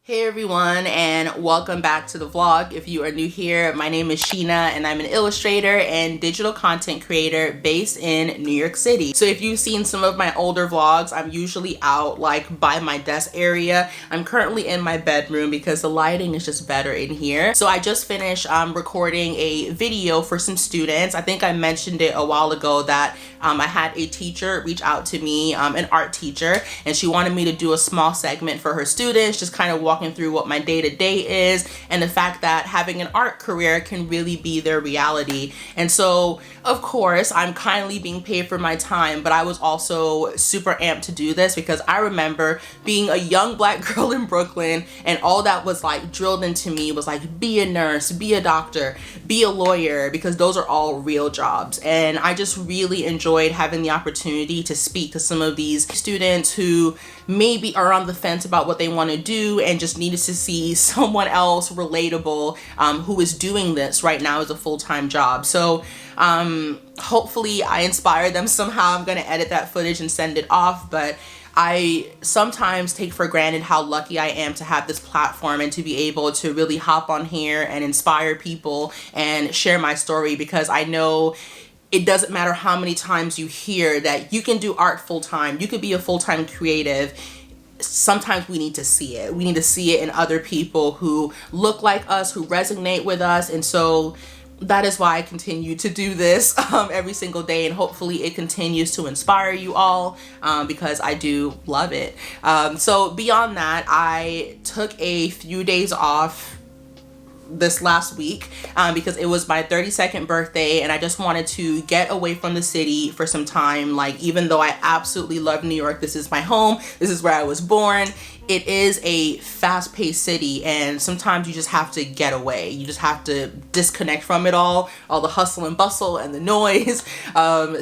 Hey everyone, and welcome back to the vlog. If you are new here, my name is Sheena and I'm an illustrator and digital content creator based in New York City. So if you've seen some of my older vlogs, I'm usually out like by my desk area. I'm currently in my bedroom because the lighting is just better in here. So I just finished recording a video for some students. I think I mentioned it a while ago that I had a teacher reach out to me, an art teacher, and she wanted me to do a small segment for her students, just kind of walking through what my day-to-day is and the fact that having an art career can really be their reality. And so, of course, I'm kindly being paid for my time, but I was also super amped to do this because I remember being a young black girl in Brooklyn and all that was like drilled into me was like, be a nurse, be a doctor, be a lawyer, because those are all real jobs. And I just really enjoyed having the opportunity to speak to some of these students who maybe are on the fence about what they want to do and just needed to see someone else relatable who is doing this right now as a full-time job. So hopefully I inspire them somehow. I'm going to edit that footage and send it off, but I sometimes take for granted how lucky I am to have this platform and to be able to really hop on here and inspire people and share my story, because I know it doesn't matter how many times you hear that you can do art full-time, you could be a full-time creative. Sometimes we need to see it. We need to see it in other people who look like us, who resonate with us. And so that is why I continue to do this every single day, and hopefully it continues to inspire you all because I do love it. So beyond that, I took a few days off this last week because it was my 32nd birthday and I just wanted to get away from the city for some time. Like, even though I absolutely love New York, this is my home, this is where I was born, it is a fast-paced city and sometimes you just have to get away. You just have to disconnect from it all the hustle and bustle and the noise.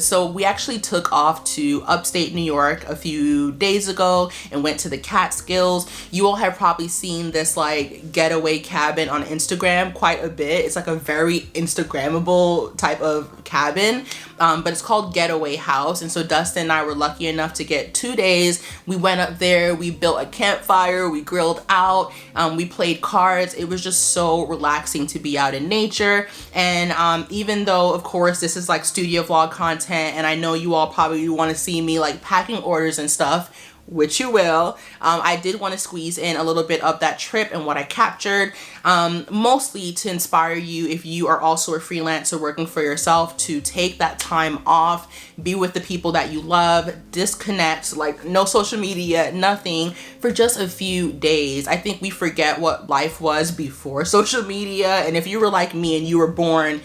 So we actually took off to upstate New York a few days ago and went to the Catskills. You all have probably seen this like getaway cabin on Instagram quite a bit. It's like a very Instagrammable type of cabin, but it's called Getaway House. And so Dustin and I were lucky enough to get 2 days. We went up there, we built a campfire, we grilled out, we played cards. It was just so relaxing to be out in nature. And even though of course this is like studio vlog content and I know you all probably want to see me like packing orders and stuff, which you will, I did want to squeeze in a little bit of that trip and what I captured, mostly to inspire you if you are also a freelancer working for yourself to take that time off, be with the people that you love, disconnect, like no social media, nothing, for just a few days. I think we forget what life was before social media, and if you were like me and you were born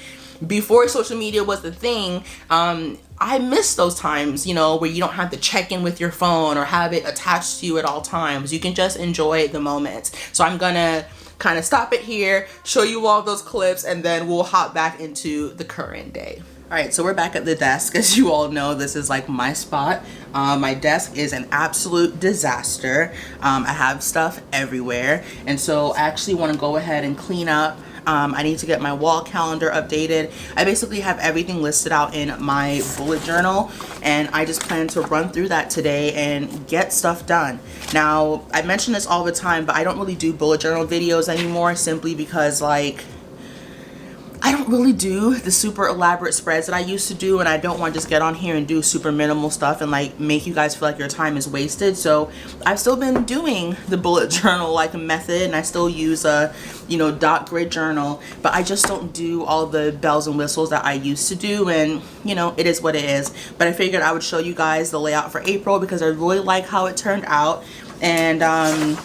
before social media was the thing, I miss those times, you know, where you don't have to check in with your phone or have it attached to you at all times. You can just enjoy the moments. So I'm gonna kind of stop it here, show you all those clips, and then we'll hop back into the current day. All right, so we're back at the desk. As you all know, this is like my spot. My desk is an absolute disaster. I have stuff everywhere. And so I actually want to go ahead and clean up. I need to get my wall calendar updated. I basically have everything listed out in my bullet journal, and I just plan to run through that today and get stuff done. Now, I mention this all the time, but I don't really do bullet journal videos anymore, simply because like I don't really do the super elaborate spreads that I used to do, and I don't want to just get on here and do super minimal stuff and like make you guys feel like your time is wasted. So I've still been doing the bullet journal like method, and I still use a, you know, dot grid journal, but I just don't do all the bells and whistles that I used to do, and you know, it is what it is. But I figured I would show you guys the layout for April because I really like how it turned out, and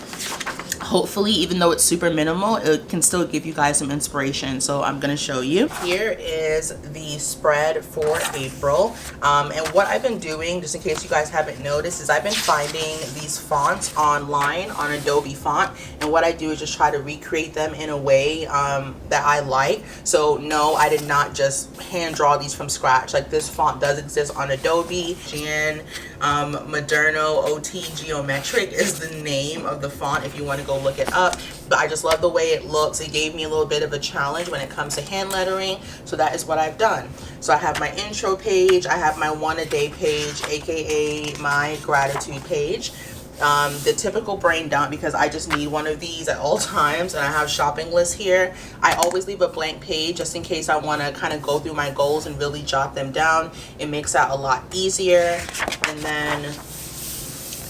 hopefully, even though it's super minimal, it can still give you guys some inspiration. So I'm gonna show you. Here is the spread for April. And what I've been doing, just in case you guys haven't noticed, is I've been finding these fonts online on Adobe Font. And what I do is just try to recreate them in a way that I like. So no, I did not just hand draw these from scratch. Like, this font does exist on Adobe. Gian Moderno OT Geometric is the name of the font if you want to go look it up. But I just love the way it looks. It gave me a little bit of a challenge when it comes to hand lettering, so that is what I've done. So I have my intro page, I have my one a day page, aka my gratitude page, The typical brain dump, because I just need one of these at all times, and I have shopping lists here. I always leave a blank page just in case I want to kind of go through my goals and really jot them down. It makes that a lot easier. And then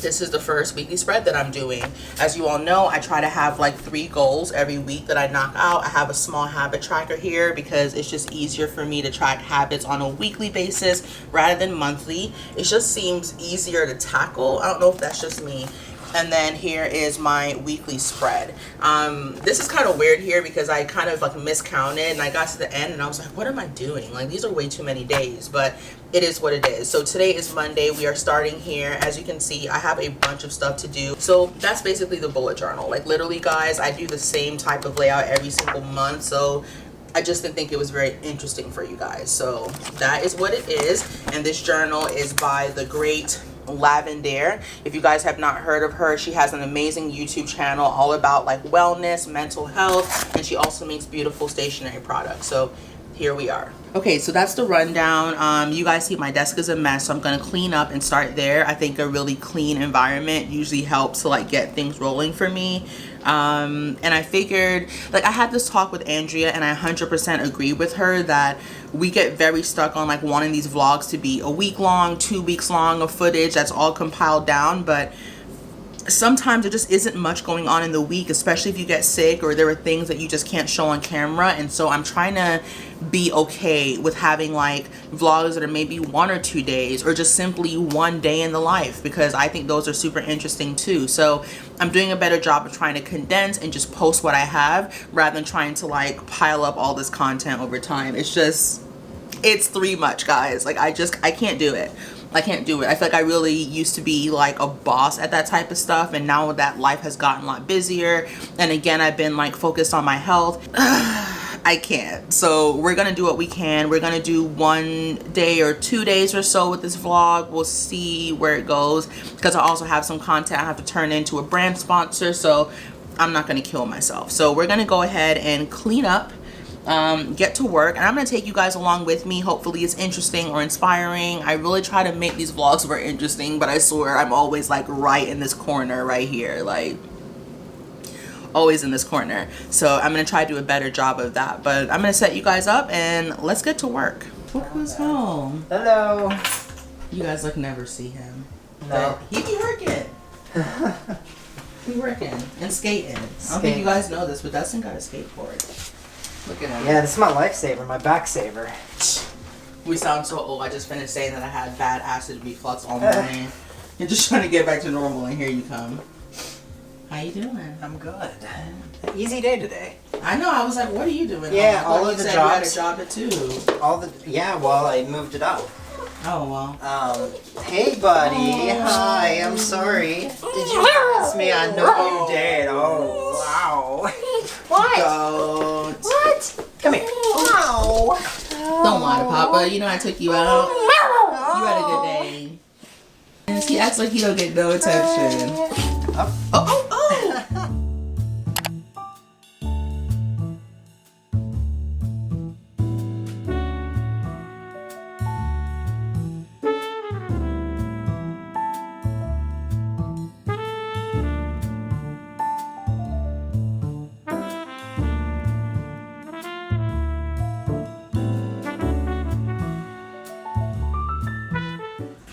this is the first weekly spread that I'm doing. As you all know, I try to have like 3 goals every week that I knock out. I have a small habit tracker here because it's just easier for me to track habits on a weekly basis rather than monthly. It just seems easier to tackle. I don't know if that's just me. And then here is my weekly spread. This is kind of weird here because I kind of like miscounted, and I got to the end and I was like, what am I doing? Like, these are way too many days, but it is what it is. So today is Monday. We are starting here. As you can see, I have a bunch of stuff to do. So that's basically the bullet journal. Like, literally, guys, I do the same type of layout every single month. So I just didn't think it was very interesting for you guys. So that is what it is. And this journal is by the great Lavender. If you guys have not heard of her, she has an amazing YouTube channel all about like wellness, mental health, and she also makes beautiful stationery products. So here we are. Okay, so that's the rundown. You guys see my desk is a mess, so I'm gonna clean up and start there. I think a really clean environment usually helps to like get things rolling for me. And I figured, like, I had this talk with Andrea, and I 100% agree with her that we get very stuck on like wanting these vlogs to be a week long, 2 weeks long of footage that's all compiled down, but sometimes there just isn't much going on in the week, especially if you get sick or there are things that you just can't show on camera. And so I'm trying to be okay with having like vlogs that are maybe 1 or 2 days, or just simply 1 day in the life, because I think those are super interesting too. So I'm doing a better job of trying to condense and just post what I have rather than trying to like pile up all this content over time. It's too much, guys. Like, I can't do it. I can't do it. I feel like I really used to be like a boss at that type of stuff, and now that life has gotten a lot busier, and again, I've been like focused on my health, I can't. So we're gonna do what we can. We're gonna do 1 day or 2 days or so with this vlog. We'll see where it goes, because I also have some content I have to turn into a brand sponsor, so I'm not gonna kill myself. So we're gonna go ahead and clean up, get to work, and I'm gonna take you guys along with me. Hopefully it's interesting or inspiring. I really try to make these vlogs very interesting, but I swear I'm always like right in this corner right here, like always in this corner. So I'm gonna try to do a better job of that, but I'm gonna set you guys up and let's get to work. Look who's home. Hello. You guys like never see him. No. But he be working. He working and skating. I don't think you guys know this, but Dustin got a skateboard. Look at him. Yeah, this is my lifesaver, my back saver. We sound so old. I just finished saying that I had bad acid reflux all morning. You're just trying to get back to normal, and here you come. How you doing? I'm good. Easy day today. I know. I was like, what are you doing? Yeah, all of the jobs. jobs. You had a job too. Yeah, well, I moved it up. Oh, well. Hey, buddy. Hi, I'm sorry. Did you miss me? I know you did. Oh, wow. What? Don't. What? Come here. Wow. Don't lie to Papa. You know I took you out. You had a good day. And he acts like he don't get no attention. Oh.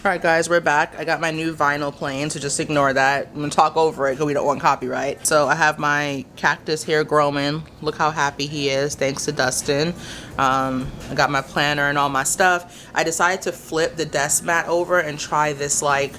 Alright guys, we're back. I got my new vinyl playing, so just ignore that. I'm gonna talk over it because we don't want copyright. So I have my cactus here growing. Look how happy he is, thanks to Dustin. I got my planner and all my stuff. I decided to flip the desk mat over and try this like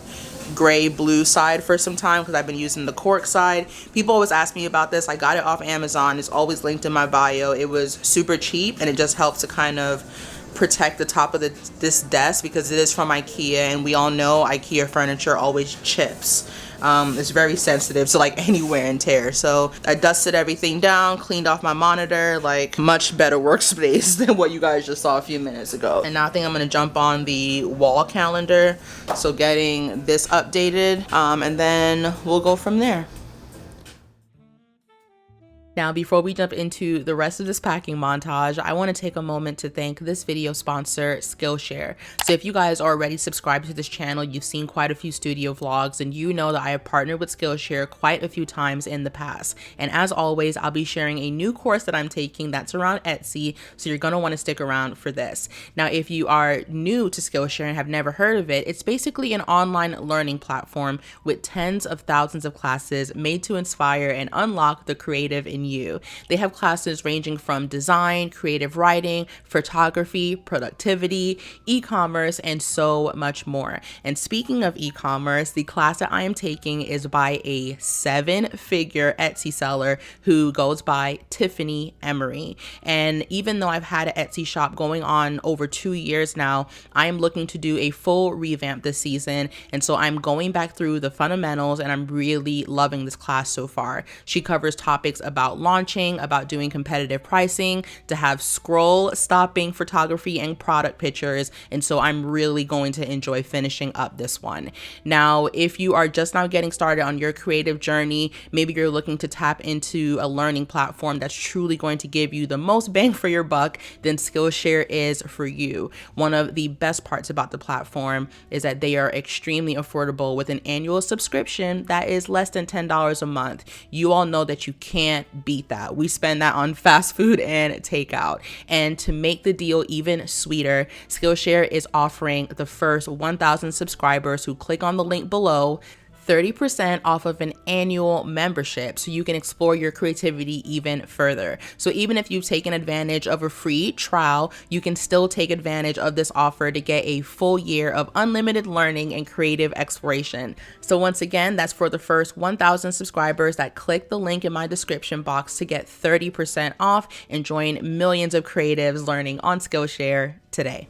gray blue side for some time because I've been using the cork side. People always ask me about this. I got it off Amazon. It's always linked in my bio. It was super cheap, and it just helps to kind of protect the top of this desk because it is from IKEA, and we all know IKEA furniture always chips. It's very sensitive to like any wear and tear. So I dusted everything down, cleaned off my monitor, like much better workspace than what you guys just saw a few minutes ago. And now I think I'm gonna jump on the wall calendar, so getting this updated, and then we'll go from there. Now, before we jump into the rest of this packing montage, I want to take a moment to thank this video sponsor, Skillshare. So if you guys are already subscribed to this channel, you've seen quite a few studio vlogs, and you know that I have partnered with Skillshare quite a few times in the past. And as always, I'll be sharing a new course that I'm taking that's around Etsy, so you're going to want to stick around for this. Now, if you are new to Skillshare and have never heard of it, it's basically an online learning platform with tens of thousands of classes made to inspire and unlock the creative in you. They have classes ranging from design, creative writing, photography, productivity, e-commerce, and so much more. And speaking of e-commerce, the class that I am taking is by a 7-figure Etsy seller who goes by Tiffany Emery. And even though I've had an Etsy shop going on over 2 years now, I am looking to do a full revamp this season. And so I'm going back through the fundamentals, and I'm really loving this class so far. She covers topics about launching, about doing competitive pricing, to have scroll stopping photography and product pictures. And so I'm really going to enjoy finishing up this one. Now, if you are just now getting started on your creative journey, maybe you're looking to tap into a learning platform that's truly going to give you the most bang for your buck, then Skillshare is for you. One of the best parts about the platform is that they are extremely affordable with an annual subscription that is less than $10 a month. You all know that you can't beat that. We spend that on fast food and takeout. And to make the deal even sweeter, Skillshare is offering the first 1,000 subscribers who click on the link below 30% off of an annual membership, so you can explore your creativity even further. So even if you've taken advantage of a free trial, you can still take advantage of this offer to get a full year of unlimited learning and creative exploration. So once again, that's for the first 1,000 subscribers that click the link in my description box to get 30% off and join millions of creatives learning on Skillshare today.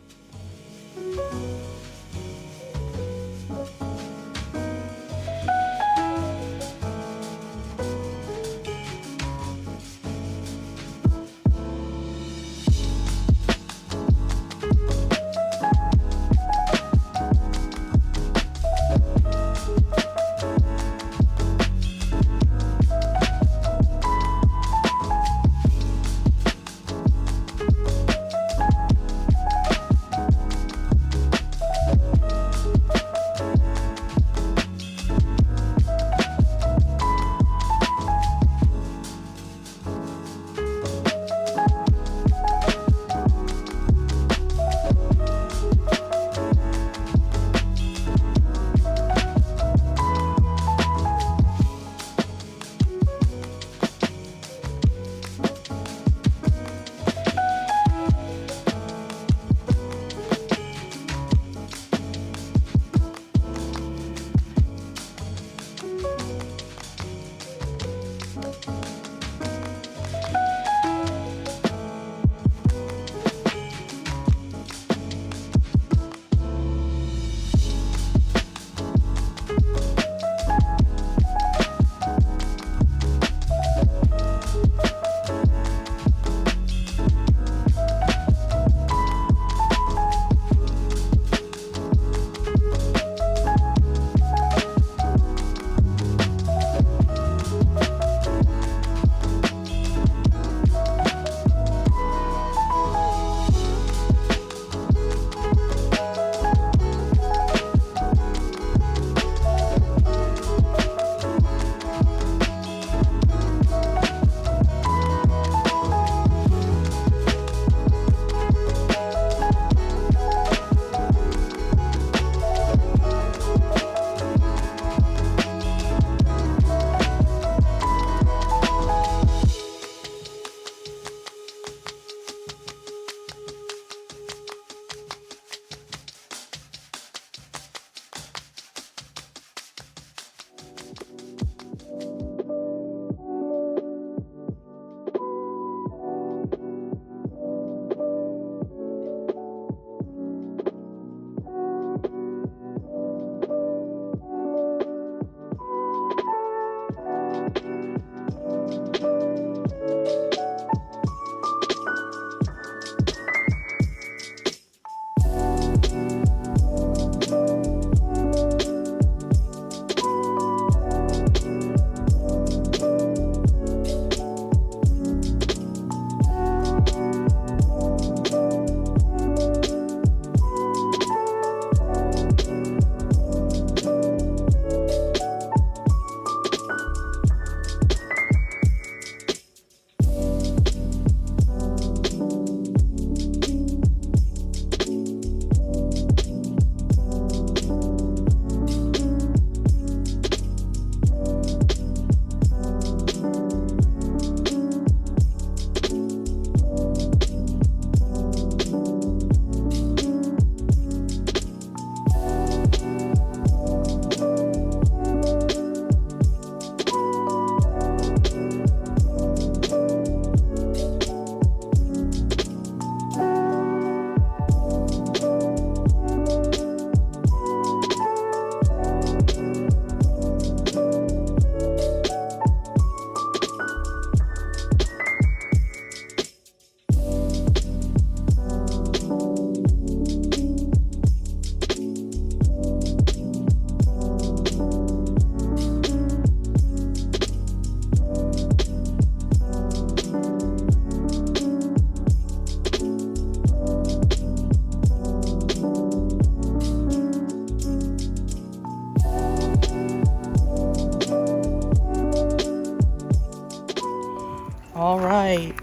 All right,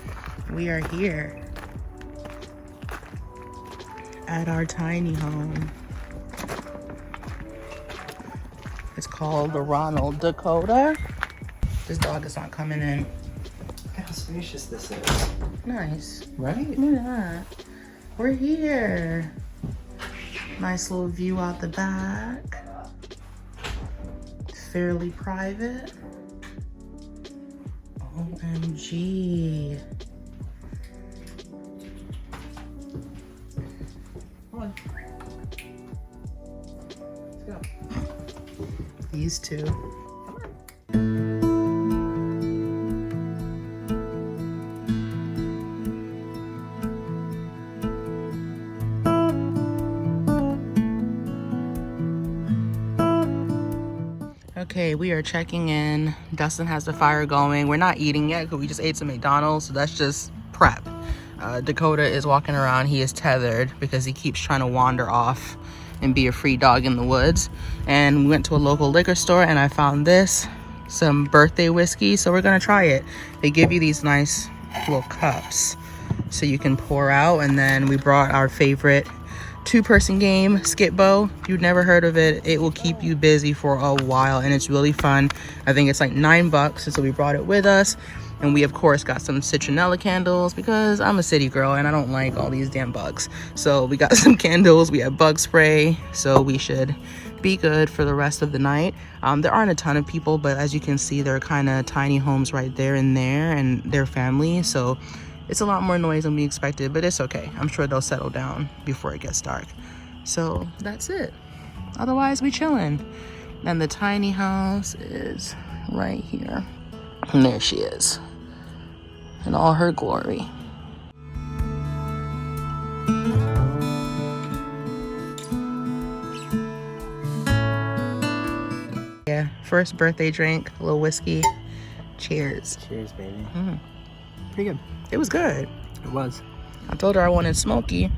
we are here at our tiny home. It's called the Ronald Dakota. This dog is not coming in. Look how spacious this is. Nice. Right? Look at that. We're here. Nice little view out the back. Fairly private. OMG. Come on. Let's go. These two. Okay, we are checking in. Dustin has the fire going. We're not eating yet because we just ate some McDonald's, so that's just prep. Dakota is walking around. He is tethered because he keeps trying to wander off and be a free dog in the woods. And we went to a local liquor store and I found this, some birthday whiskey, so we're gonna try it. They give you these nice little cups so you can pour out, and then we brought our favorite two-person game, Skip Bow. If you've never heard of it, it will keep you busy for a while and it's really fun. I think it's like $9, and so we brought it with us. And we of course got some citronella candles because I'm a city girl and I don't like all these damn bugs. So we got some candles, we have bug spray, so we should be good for the rest of the night. There aren't a ton of people, but as you can see, there are kind of tiny homes right there and there, and their family, so it's a lot more noise than we expected, but it's okay. I'm sure they'll settle down before it gets dark. So that's it. Otherwise, we chilling. And the tiny house is right here. And there she is in all her glory. Yeah, first birthday drink, a little whiskey. Cheers. Cheers, baby. Pretty good. It was good. It was. I told her I wanted smoky.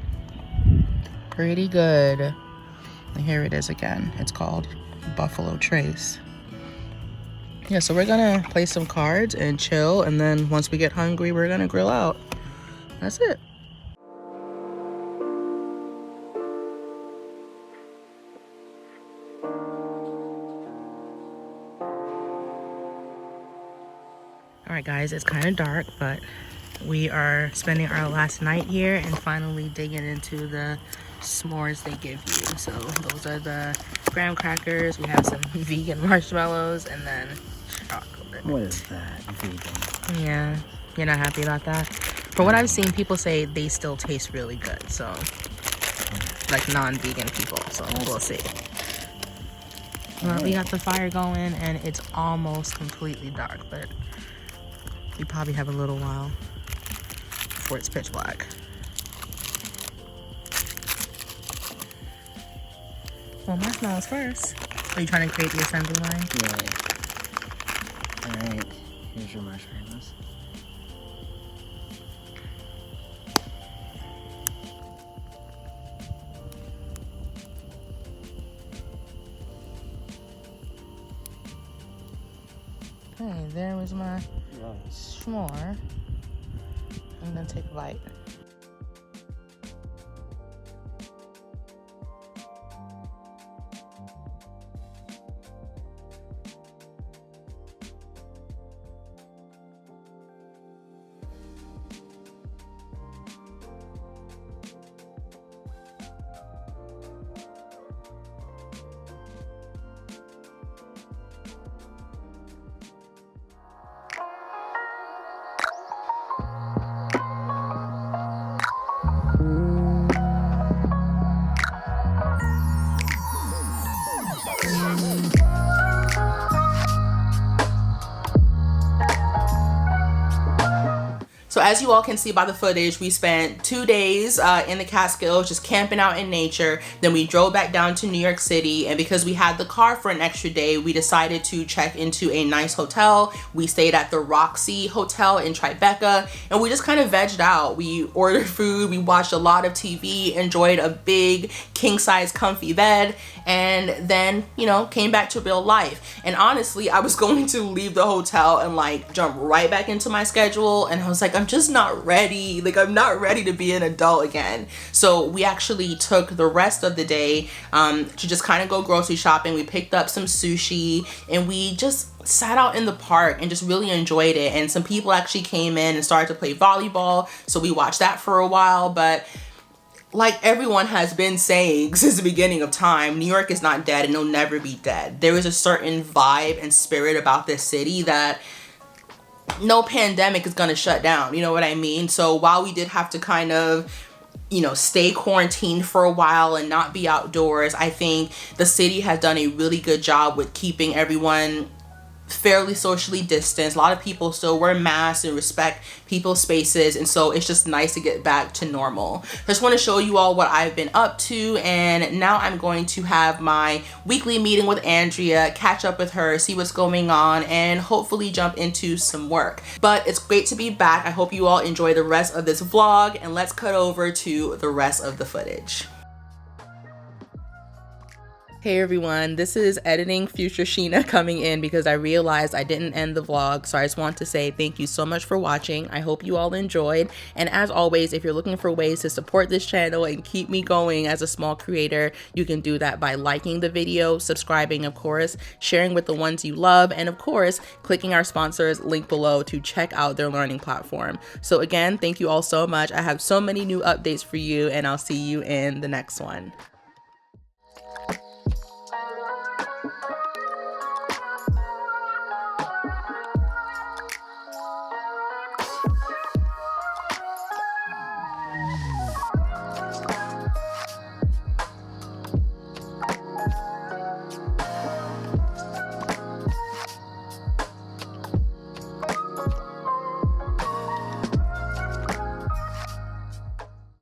Pretty good. And here it is again. It's called Buffalo Trace. Yeah, so we're gonna play some cards and chill, and then once we get hungry, we're gonna grill out. That's it. All right, guys, it's kind of dark, but we are spending our last night here and finally digging into the s'mores they give you. So those are the graham crackers. We have some vegan marshmallows and then chocolate. What is that? Vegan. Yeah, you're not happy about that? From what I've seen, people say they still taste really good. So, like non-vegan people. So we'll see. Well, we got the fire going and it's almost completely dark, but we probably have a little while before it's pitch black. Well, marshmallows first. Are you trying to create the assembly line? Yeah. Alright, here's your marshmallows. Okay, there was my s'more. I'm gonna take a bite. So as you all can see by the footage, we spent 2 days in the Catskills just camping out in nature. Then we drove back down to New York City, and because we had the car for an extra day, we decided to check into a nice hotel. We stayed at the Roxy Hotel in Tribeca, and we just kind of vegged out. We ordered food, we watched a lot of TV, enjoyed a big king-size comfy bed, and then, you know, came back to real life. And honestly, I was going to leave the hotel and like jump right back into my schedule, and I was like, I'm just not ready. Like, I'm not ready to be an adult again. So we actually took the rest of the day to just kind of go grocery shopping. We picked up some sushi, and we just sat out in the park and just really enjoyed it. And some people actually came in and started to play volleyball, so we watched that for a while. But like everyone has been saying since the beginning of time, New York is not dead and it'll never be dead. There is a certain vibe and spirit about this city that no pandemic is gonna shut down, you know what I mean? So while we did have to kind of, you know, stay quarantined for a while and not be outdoors, I think the city has done a really good job with keeping everyone fairly socially distanced. A lot of people still wear masks and respect people's spaces, and so it's just nice to get back to normal. I just want to show you all what I've been up to, and now I'm going to have my weekly meeting with Andrea, catch up with her, see what's going on, and hopefully jump into some work. But it's great to be back. I hope you all enjoy the rest of this vlog, and let's cut over to the rest of the footage. Hey everyone, this is editing future Sheena coming in because I realized I didn't end the vlog, so I just want to say thank you so much for watching. I hope you all enjoyed, and as always, if you're looking for ways to support this channel and keep me going as a small creator, you can do that by liking the video, subscribing of course, sharing with the ones you love, and of course, clicking our sponsors link below to check out their learning platform. So again, thank you all so much. I have so many new updates for you, and I'll see you in the next one.